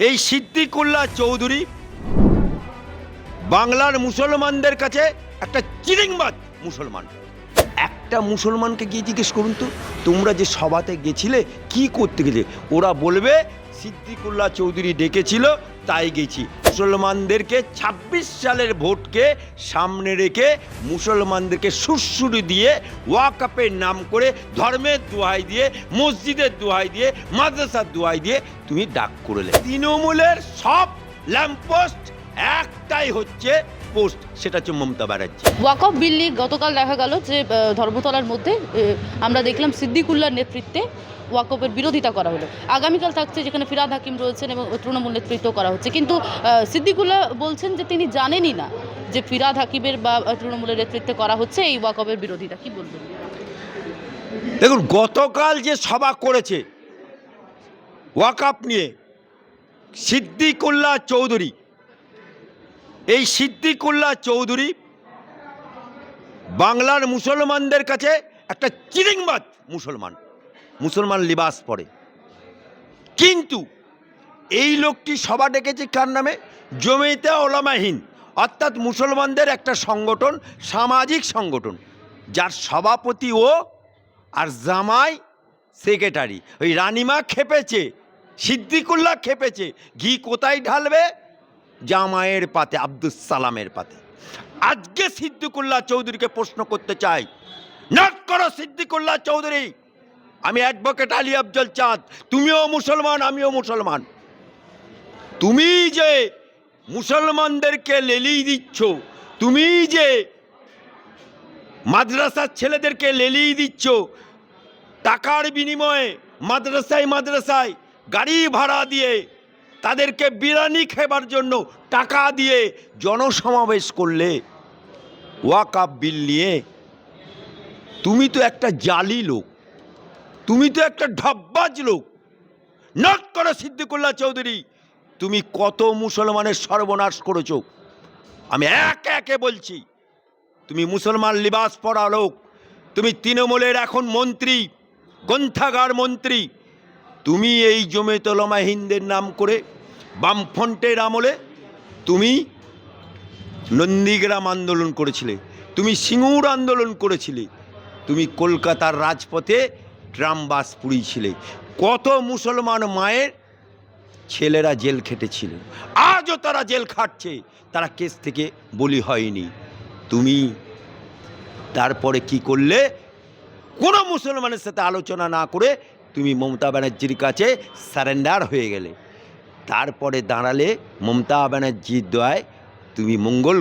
এই সিদ্দিকুল্লাহ চৌধুরী বাংলার মুসলমানদের কাছে একটা চিরিংবাজ মুসলমান। একটা মুসলমানকে গিয়ে জিজ্ঞেস করুন তো, তোমরা যে সভাতে গেছিলে কি করতে গেলে, ওরা বলবে সিদ্দিকুল্লাহ চৌধুরী ডেকেছিল তাই গেছি। মুসলমানদেরকে ২৬ সালের ভোটকে সামনে রেখে মুসলমানদেরকে সুরসুরি দিয়ে ওয়াকফের নাম করে ধর্মের দোহাই দিয়ে, মসজিদের দোহাই দিয়ে, মাদ্রাসার দোহাই দিয়ে তুমি ডাক করলে। তৃণমূলের সব ল্যাম্পপোস্ট একটাই হচ্ছে পোস্ট, সেটা হচ্ছে মমতা ব্যানার্জি। ওয়াকফ বিল নিয়ে গতকাল দেখা গেল যে ধর্মতলার মধ্যে আমরা দেখলাম সিদ্দিকুল্লাহর নেতৃত্বে ওয়াকফের বিরোধিতা করা হলো। আগামীকাল থাকছে যেখানে ফিরহাদ হাকিম রয়েছেন এবং তৃণমূল নেতৃত্ব করা হচ্ছে, কিন্তু সিদ্দিকুল্লাহ বলছেন যে তিনি জানেনই না যে ফিরহাদ হাকিমের বা তৃণমূলের নেতৃত্বে করা হচ্ছে এই ওয়াকফের বিরোধিতা। কি বলবেন? দেখুন, গতকাল যে সভা করেছে ওয়াকফ নিয়ে সিদ্দিকুল্লাহ চৌধুরী, এই সিদ্দিকুল্লাহ চৌধুরী বাংলার মুসলমানদের কাছে একটা চিরিংবাজ মুসলমান লিবাস পরে। কিন্তু এই লোকটি সভা ডেকেছে কার নামে? জমিয়তে উলামা হিন্দ, অর্থাৎ মুসলমানদের একটা সংগঠন, সামাজিক সংগঠন, যার সভাপতি ও আর জামাই সেক্রেটারি। ওই রানিমা খেপেছে, সিদ্দিকুল্লাহ খেপেছে, ঘি কোথায় ঢালবে? জামাইয়ের পাতে, আব্দুস সালামের পাতে। আজকে সিদ্দিকুল্লাহ চৌধুরীকে প্রশ্ন করতে চাই, নক করো সিদ্দিকুল্লাহ চৌধুরী। আমি অ্যাডভোকেট আলী আফজল চাঁদ, তুমিও মুসলমান আমিও মুসলমান। তুমি যে মুসলমানদেরকে লেলিয়ে দিচ্ছ, তুমি যে মাদ্রাসার ছেলেদেরকে লেলিয়ে দিচ্ছ, টাকার বিনিময়ে মাদ্রাসায় গাড়ি ভাড়া দিয়ে তাদেরকে বিরিয়ানি খাবার জন্য টাকা দিয়ে জনসমাবেশ করলে ওয়াকফ বিল নিয়ে, তুমি তো একটা জালি লোক, তুমি তো একটা ঢপবাজ লোক। নক করো সিদ্দিকুল্লাহ চৌধুরী, তুমি কত মুসলমানের সর্বনাশ করেছো। আমি একে একে বলছি, তুমি মুসলমান লিবাস পরা লোক, তুমি তৃণমূলের এখন মন্ত্রী, গ্রন্থাগার মন্ত্রী। তুমি এই জমিয়তে উলামা হিন্দের নাম করে বামফ্রন্টের আমলে তুমি নন্দীগ্রাম আন্দোলন করেছিলে, তুমি সিঙ্গুর আন্দোলন করেছিলে, তুমি কলকাতার রাজপথে ট্রাম বাস পুড়িয়েছিলে। কত মুসলমান মায়ের ছেলেরা জেল খেটেছিল, আজও তারা জেল খাটছে, তারা কেস থেকে বলি হয়নি। তুমি তারপরে কি করলে? কোনো মুসলমানের সাথে আলোচনা না করে তুমি মমতা ব্যানার্জির কাছে সারেন্ডার হয়ে গেলে। তারপরে দাঁড়ালে মমতা ব্যানার্জির দয়ায় তুমি মঙ্গল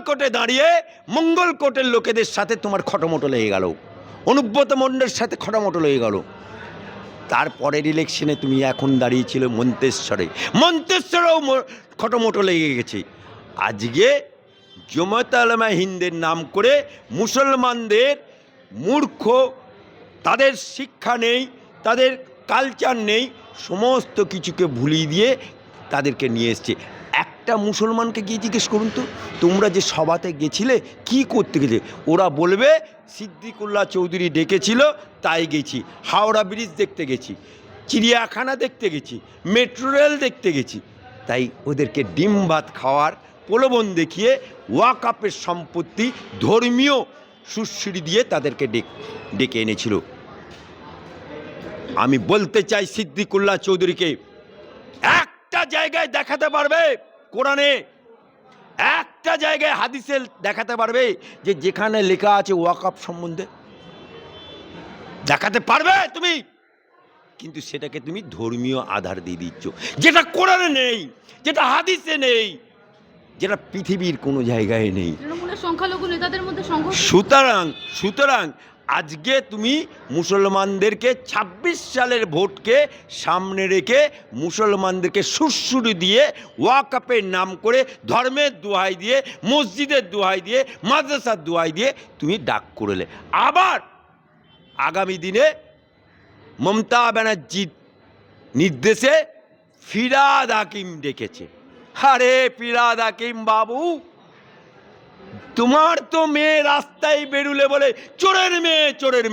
কোর্টে দাঁড়িয়ে মঙ্গল কোর্টের লোকেদের সাথে তোমার খটোমটো লেগে গেল, অনুব্রত মণ্ডলের সাথে খটোমটো লেগে গেল। তারপরের ইলেকশনে তুমি এখন দাঁড়িয়েছিল মন্তেশ্বরেও খটোমটো লেগে গেছে। আজকে জমিয়তে উলামা হিন্দের নাম করে মুসলমানদের মূর্খ, তাদের শিক্ষা নেই, তাদের কালচার নেই, সমস্ত কিছুকে ভুলিয়ে দিয়ে তাদেরকে নিয়ে এসছে। একটা মুসলমানকে গিয়ে জিজ্ঞেস করুন তো, তোমরা যে সভাতে গেছিলে কি করতে গেলে, ওরা বলবে সিদ্দিকুল্লাহ চৌধুরী ডেকেছিল তাই গেছি। হাওড়া ব্রিজ দেখতে গেছি, চিড়িয়াখানা দেখতে গেছি, মেট্রো রেল দেখতে গেছি। তাই ওদেরকে ডিম ভাত খাওয়ার প্রলোভন দেখিয়ে ওয়াকফের সম্পত্তি ধর্মীয় সুশ্রী দিয়ে তাদেরকে ডেকে এনেছিল। আমি বলতে চাই সিদ্দিকুল্লাহ চৌধুরীকে, একটা জায়গায় দেখাতে পারবে কোরআনে, একটা জায়গায় হাদিসে দেখাতে পারবে যে যেখানে লেখা আছে ওয়াকফ সম্বন্ধে? দেখাতে পারবে তুমি? কিন্তু সেটাকে তুমি ধর্মীয় আধার দিয়ে দিচ্ছ, যেটা কোরআনে নেই, যেটা হাদিসে নেই, যেটা পৃথিবীর কোনো জায়গায় নেই। তৃণমূলের সংখ্যালঘু নেতাদের মধ্যে সংঘর্ষ। সুতরাং আজকে তুমি মুসলমানদেরকে ২৬ সালের ভোটকে সামনে রেখে মুসলমানদেরকে সুরসুরি দিয়ে ওয়াকফের নাম করে ধর্মের দোহাই দিয়ে, মসজিদের দোহাই দিয়ে, মাদ্রাসার দোহাই দিয়ে তুমি ডাক করলে। আবার আগামী দিনে মমতা ব্যানার্জির নির্দেশে ফিরহাদ হাকিম ডেকেছে। আরে ফিরহাদ হাকিম বাবু, তোমার তো মেয়ে রাস্তায় বেরুলে বলে চোরের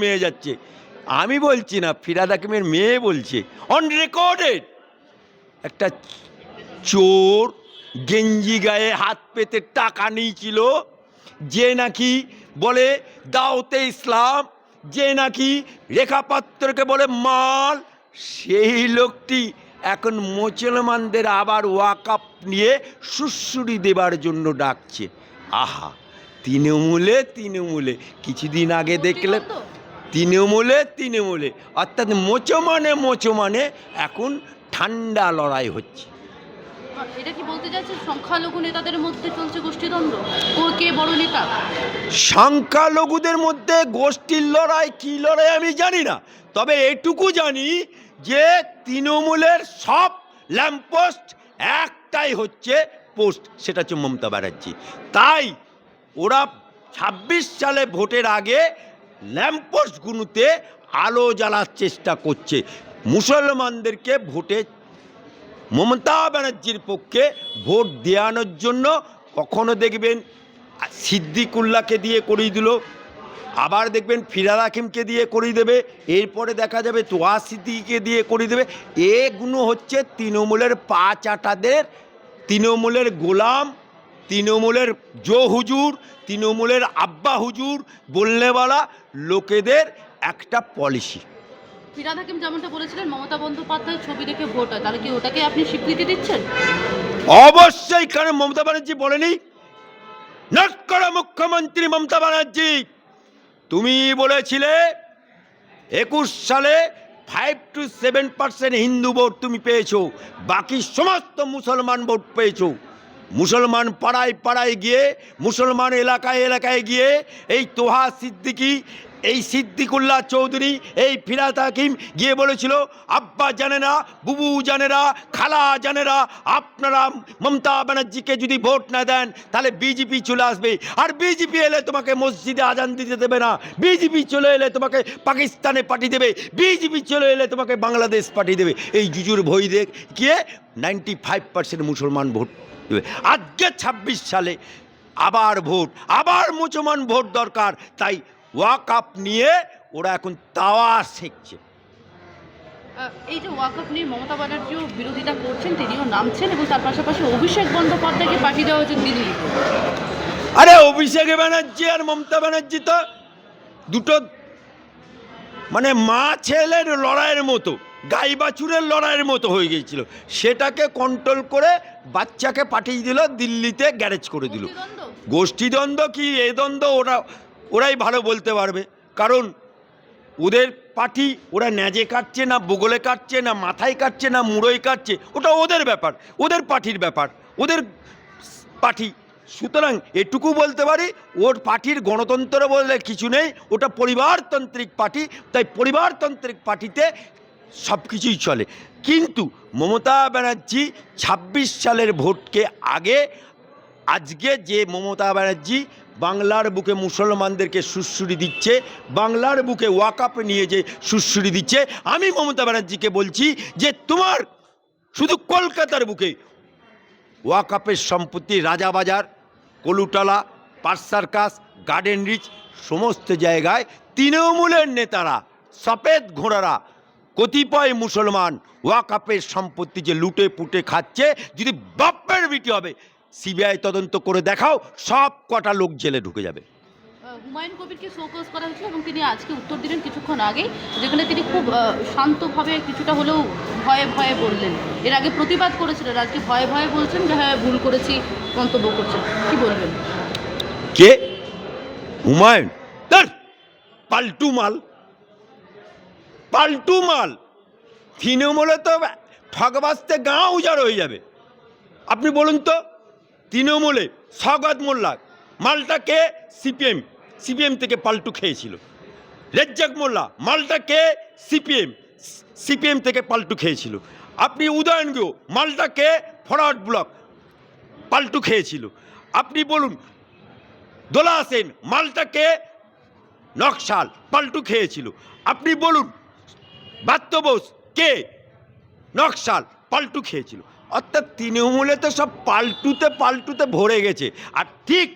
মেয়ে যাচ্ছে। আমি বলছি না, ফিরহাদ হাকিমের মেয়ে বলছে, অন রেকর্ডেড। একটা চোর গেঞ্জি গায়ে হাত পেতে টাকা নিয়েছিল, যে নাকি বলে দাওতে ইসলাম, যে নাকি রেখা পাত্রকে বলে মাল, সেই লোকটি এখন মুসলমানদের আবার ওয়াকআপ নিয়ে সুড়সুড়ি দেবার জন্য ডাকছে। আহা, তৃণমূলে কিছুদিন আগে দেখলে তৃণমূলে অর্থাৎ মোচমানে এখন ঠান্ডা লড়াই হচ্ছে। এটা কি বলতে চাইছেন সংখ্যালঘু নেতাদের মধ্যে চলছে গোষ্ঠীদ্বন্দ্ব, কে বড় নেতা? সংখ্যালঘুদের মধ্যে গোষ্ঠীর লড়াই কি লড়াই আমি জানি না, তবে এটুকু জানি যে তৃণমূলের সব ল্যাম্পপোস্ট একটাই হচ্ছে পোস্ট, সেটা হচ্ছে মমতা ব্যানার্জি। তাই ওরা 26 সালে ভোটের আগে ল্যাম্পপোস্টগুলোতে আলো জ্বালার চেষ্টা করছে, মুসলমানদেরকে ভোটে মমতা ব্যানার্জির পক্ষে ভোট দেওয়ানোর জন্য। কখনো দেখবেন সিদ্দিকুল্লাহকে দিয়ে করিয়ে দিল, আবার দেখবেন ফিরহাদ হাকিমকে দিয়ে করিয়ে দেবে, এরপরে দেখা যাবে তোহা সিদ্দিকীকে দিয়ে করিয়ে দেবে। এগুলো হচ্ছে তৃণমূলের পা চাটাদের, তৃণমূলের গোলাম, তৃণমূলের জো হুজুর, তৃণমূলের আব্বা হুজুর বললেওয়ালা লোকেদের একটা পলিসি। ফিরহাদ হাকিম যেমনটা বলেছিলেন মমতা বন্দ্যোপাধ্যায়ের ছবি দেখে ভোট হয়, তাহলে কি ওটাকে আপনি স্বীকৃতি দিচ্ছেন? অবশ্যই, কারণ মমতা ব্যানার্জি বলেনি, নট করা মুখ্যমন্ত্রী মমতা ব্যানার্জি, তুমি বলেছিলে 21 সালে 5 to 7% হিন্দু ভোট তুমি পেয়েছো, বাকি সমস্ত মুসলমান ভোট পেয়েছো। মুসলমান পাড়ায় পাড়ায় গিয়ে, মুসলমান এলাকায় গিয়ে এই তোহা সিদ্দিকী, এই সিদ্দিকুল্লাহ চৌধুরী, এই ফিরহাদ হাকিম গিয়ে বলেছিল আব্বা জানে না, বুবু জানে না, খালা জানে না, আপনারা মমতা ব্যানার্জিকে যদি ভোট না দেন তাহলে বিজেপি চলে আসবে, আর বিজেপি এলে তোমাকে মসজিদে আজান দিতে দেবে না, বিজেপি চলে এলে তোমাকে পাকিস্তানে পাঠিয়ে দেবে, বিজেপি চলে এলে তোমাকে বাংলাদেশ পাঠিয়ে দেবে। এই জুজুর ভয় দেখিয়ে 95% মুসলমান ভোট দেবে। আজকে 26 সালে আবার ভোট, আবার মুসলমান ভোট দরকার, তাই ওয়াকআপ নিয়ে ওরা এখন তাওয়া শিখছে। এই যে ওয়াকআপ নিয়ে মমতা ব্যানার্জিও বিরোধিতা করছেন, তিনিও নামছেন, এবং তার পাশাপাশি অভিষেক বন্দ্যোপাধ্যায়কে পাঠিয়ে দেওয়া হয়েছে দিল্লিতে। আরে অভিষেক ব্যানার্জি আর মমতা ব্যানার্জি তো দুটো মানে মা ছেলের লড়াইয়ের মতো, গাই বাছুরের লড়াইয়ের মতো হয়ে গিয়েছিল, সেটাকে কন্ট্রোল করে বাচ্চাকে পাঠিয়ে দিল দিল্লিতে, গ্যারেজ করে দিল। গোষ্ঠীদ্বন্দ্ব কি এ দ্বন্দ্ব ওরাই ভালো বলতে পারবে, কারণ ওদের পার্টি, ওরা ন্যাজে কাটছে না, বগলে কাটছে না, মাথায় কাটছে না, মুড়োয় কাটছে, ওটা ওদের ব্যাপার, ওদের পার্টির ব্যাপার, ওদের পার্টি। সুতরাং এটুকু বলতে পারি, ওর পার্টির গণতন্ত্র বলে কিছু নেই, ওটা পরিবারতান্ত্রিক পার্টি, তাই পরিবারতান্ত্রিক পার্টিতে সব কিছুই চলে। কিন্তু মমতা ব্যানার্জি 26 সালের ভোটকে আগে, আজকে যে মমতা ব্যানার্জি বাংলার বুকে মুসলমানদেরকে সুড়সুড়ি দিচ্ছে, বাংলার বুকে ওয়াকআপ নিয়ে যে সুড়সুড়ি দিচ্ছে, আমি মমতা ব্যানার্জিকে বলছি যে তোমার শুধু কলকাতার বুকে ওয়াকআপের সম্পত্তি Rajabazar, Colootola, Park Circus, Garden Reach সমস্ত জায়গায় তৃণমূলের নেতারা, সফেদ ঘোড়ারা, কতিপয় মুসলমান ওয়াকআপের সম্পত্তি যে লুটে পুটে খাচ্ছে, যদি বাপ্পের বিটি হবে সিবিআই তদন্ত করে দেখাও, সব কটা লোক জেলে ঢুকে যাবে। হুমায়ুন কবিরকে শোকজ করা হয়েছিল এবং তিনি আজকে উত্তর দিলেন কিছুক্ষণ আগেই, যেখানে তিনি খুব শান্তভাবে, কিছুটা হলেও ভয়ে ভয়ে বললেন। এর আগে প্রতিবাদ করেছিলেন, আজকে ভয়ে ভয়ে বলছেন যে হ্যাঁ ভুল করেছি, মন্তব্য করছেন। কি বলবেন? কে হুমায়ুন? তার পাল্টু মাল, পাল্টু মাল। তৃণমূলে তো ঠগবাজতে গাঁ উজাড় হয়ে যাবে। আপনি বলুন তো, তৃণমূলে সওগাত মোল্লা মালটাকে সিপিএম থেকে পাল্টু খেয়েছিল, রেজ্জাক মোল্লা মালটাকে সিপিএম থেকে পাল্টু খেয়েছিল, আপনি উদয়ন গো মালটাকে ফরওয়ার্ড ব্লক পাল্টু খেয়েছিল, আপনি বলুন দোলা সেন মালটাকে নকশাল পাল্টু খেয়েছিল, আপনি বলুন বাত্য বোস কে নকশাল পাল্টু খেয়েছিল। অর্থাৎ তৃণমূলে তো সব পাল্টুতে ভরে গেছে। আর ঠিক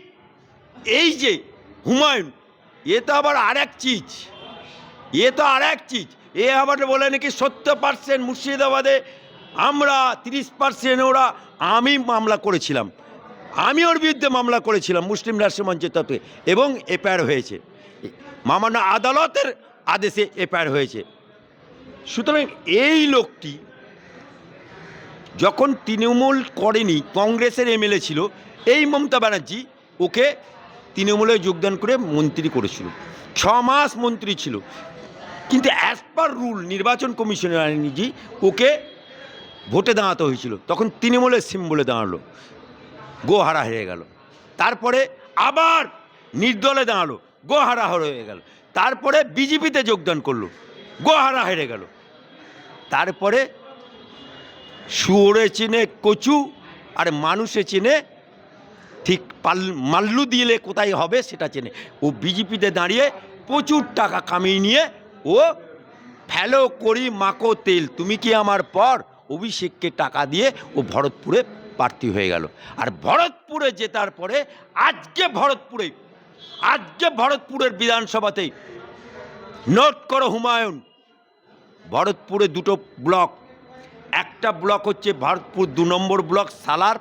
এই যে হুমায়ুন, এ তো আবার আর এক চিজ, এ আবার বলে নাকি 70% মুর্শিদাবাদে আমরা 30% ওরা, আমি মামলা করেছিলাম, আমি ওর বিরুদ্ধে মামলা করেছিলাম মুসলিম রাষ্ট্র মঞ্চের তত্ত্বে, এবং এফআইআর হয়েছে, মামান্য আদালতের আদেশে এফআইআর হয়েছে। সুতরাং এই লোকটি যখন তৃণমূল করেনি, কংগ্রেসের এমএলএ ছিল, এই মমতা ব্যানার্জি ওকে তৃণমূলে যোগদান করে মন্ত্রী করেছিল, 6 মাস মন্ত্রী ছিল, কিন্তু অ্যাজ পার রুল নির্বাচন কমিশনের আইনজি ওকে ভোটে দাঁড়াতে হয়েছিল, তখন তৃণমূলের সিম্বলে দাঁড়ালো, গোহারা হেরে গেল। তারপরে আবার নির্দলে দাঁড়ালো, গোহারা হয়ে গেল। তারপরে বিজেপিতে যোগদান করলো, গোহারা হেরে গেল। তারপরে শুয়োরে চেনে কচু আর মানুষে চেনে ঠিক মাল্লু দিলে কোথায় হবে সেটা চেনে। ও বিজেপিতে দাঁড়িয়ে প্রচুর টাকা কামিয়ে নিয়ে ও ফেলো করি মাকো তেল তুমি কি আমার পর অভিষেককে টাকা দিয়ে ও ভরতপুরে প্রার্থী হয়ে গেল। আর ভরতপুরে জেতার পরে আজকে ভরতপুরের বিধানসভাতেই নোট করো হুমায়ুন, ভরতপুরে 2টো ব্লক, একটা ব্লক হচ্ছে ভরতপুর 2 নম্বর ব্লক সালার,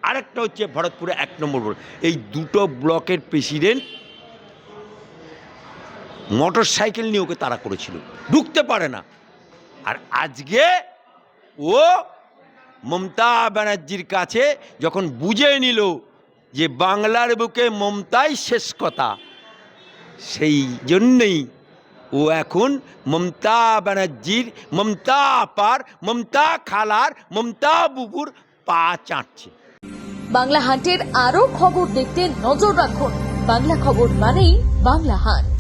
আরেকটা হচ্ছে ভরতপুরে 1 নম্বর ব্লক। এই 2টো ব্লকের প্রেসিডেন্ট মোটর সাইকেল নিয়ে ওকে তাড়া করেছিল, ঢুকতে পারে না। আর আজকে ও মমতা ব্যানার্জির কাছে যখন বুঝে নিল যে বাংলার বুকে মমতাই শেষ কথা, সেই জন্যেই ও এখন মমতা ব্যানার্জির, মমতা আপার, মমতা খালার, মমতা বুবুর পা চাটছে। বাংলা হান্টের আরও খবর দেখতে নজর রাখুন। বাংলা খবর মানেই বাংলা হান্ট।